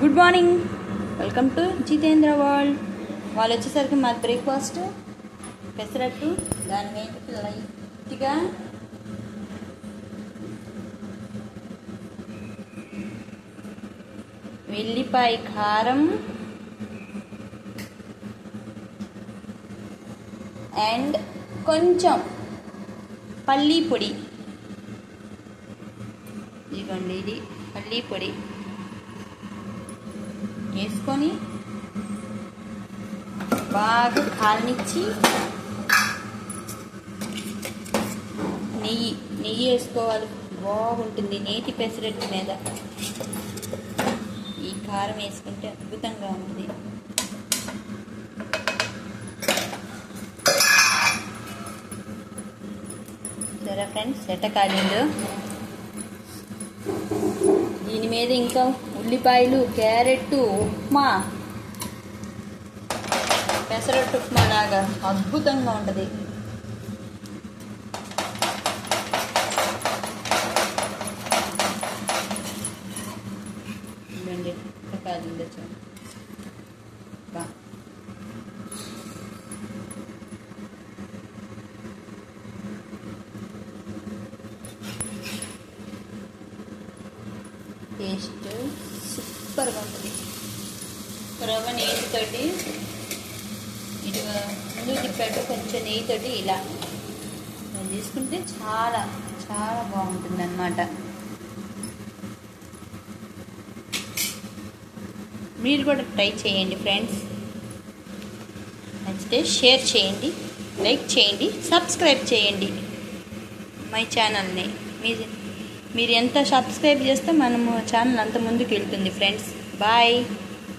Good morning, welcome to Jitendra world. వాళ్ళు వచ్చేసరికి మాది బ్రేక్ఫాస్ట్ పెసరట్టు, దాని మీద లైట్గా వెల్లిపాయ కారం అండ్ కొంచెం పల్లీ పొడి. ఇదిగోండి, ఇది పల్లీ పొడి వేసుకొని బాగా కాలనిచ్చి నెయ్యి వేసుకోవాలి. బాగుంటుంది నేతి పెసరట్టు మీద ఈ కారం వేసుకుంటే అద్భుతంగా ఉంటుంది. సరే ఫ్రెండ్స్, ఎట్ట కాలిందో. దీని మీద ఇంకా ఉల్లిపాయలు, క్యారెట్, ఉప్మా, పెసరట్టు ఉప్మా లాగా అద్భుతంగా ఉంటుంది. టేస్ట్ సూపర్గా ఉంటుంది. రవ్వ నెయ్యితోటి ఇటు ముందు తిప్పాడు, కొంచెం నెయ్యితోటి ఇలా తీసుకుంటే చాలా చాలా బాగుంటుంది అన్నమాట. మీరు కూడా ట్రై చేయండి ఫ్రెండ్స్. నచ్చితే షేర్ చేయండి, లైక్ చేయండి, సబ్స్క్రైబ్ చేయండి మై ఛానల్ని. మీరు ఎంత సబ్స్క్రైబ్ చేస్తే మనము ఛానల్ అంత ముందుకు వెళ్తుంది ఫ్రెండ్స్. బాయ్.